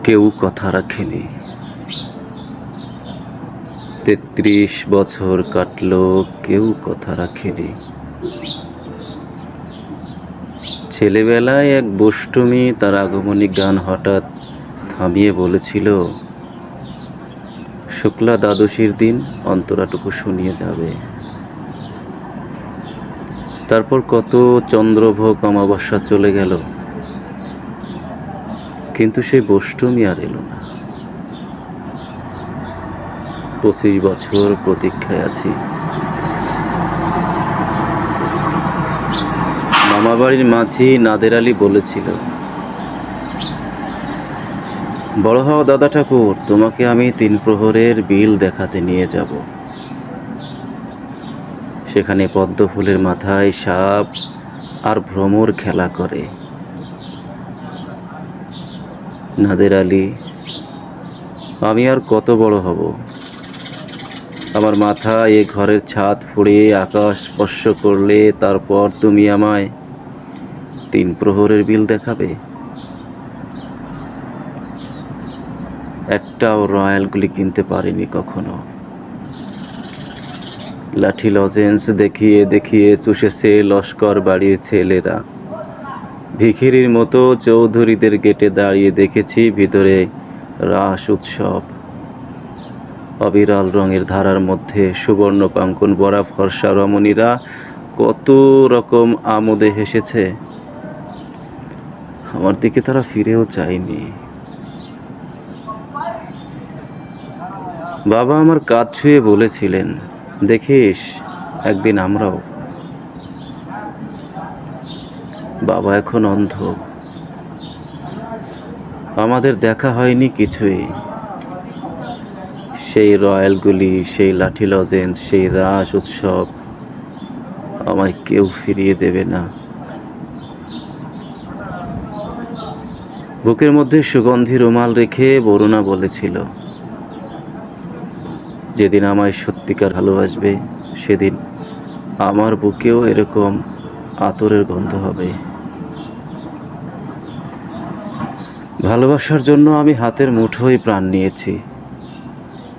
কেউ কথা রাখেনি। ৩৩ বছর কাটলো, কেউ কথা রাখেনি। ছেলেবেলায় এক বষ্টমী তার আগমনী গান হঠাৎ থামিয়ে বলেছিল, শুক্লা দ্বাদশীর দিন অন্তরাটুকু শুনিয়ে যাবে। তারপর কত চন্দ্রভোগ অমাবস্যা চলে গেল, কিন্তু সেই বষ্টমী আর এলো না। 25 বছর প্রতীক্ষায় আছি। মামাবাড়ির মাঝি নাদের আলী বলেছিল, বড় হও দাদা ঠাকুর, তোমাকে আমি 3 প্রহরের বিল দেখাতে নিয়ে যাব। সেখানে পদ্ম ফুলের মাথায় সাপ আর ভ্রমর খেলা করে। নাদের আলী, আমি আর কত বড় হব? আমার মাথা এ ঘরের ছাদ ফুঁড়ে আকাশ স্পর্শ করলে তারপর তুমি আমায় 3 প্রহরের বিল দেখাবে? একটাও রয়্যালগুলি কিনতে পারিনি কখনো। লাঠি লজেন্স দেখিয়ে দেখিয়ে চুষেছে লস্কর বাড়ির ছেলেরা। ভিখিরির মতো চৌধুরীদের গেটে দাঁড়িয়ে দেখেছি ভিতরে রাস উৎসব। অবিরল রঙের ধারার মধ্যে সুবর্ণ কাঙ্কন বরা ফর্সা রমণীরা কত রকম আমোদে হেসেছে। আমার দিকে তারা ফিরেও চায়নি। বাবা আমার কাঁধ ছুঁয়ে বলেছিলেন, দেখিস একদিন আমরাও। বাবা এখন অন্ধ। আমাদের দেখা হয়নি কিছুই। সেই রয়্যালগুলি, সেই লাঠি লজেন্স, সেই রাস উৎসব আমায় কেউ ফিরিয়ে দেবে না। বুকের মধ্যে সুগন্ধি রুমাল রেখে বরুণা বলেছিল, যেদিন আমায় সত্যিকার ভালোবাসবে সেদিন আমার বুকেও এরকম আতরের গন্ধ হবে। ভালোবাসার জন্য আমি হাতের মুঠোয় প্রাণ নিয়েছি।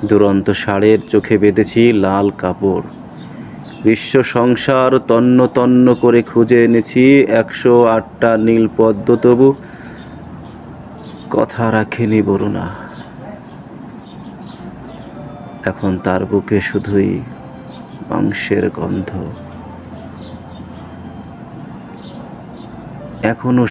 দুরন্ত ষাঁড়ের চোখে বেঁধেছি লাল কাপড়। বিশ্ব সংসার তন্ন তন্ন করে খুঁজে এনেছি 108টা নীল পদ্ম, তবু কথা রাখেনি বরুণা। এখন তার বুকে শুধুই মাংসের গন্ধ। এখনো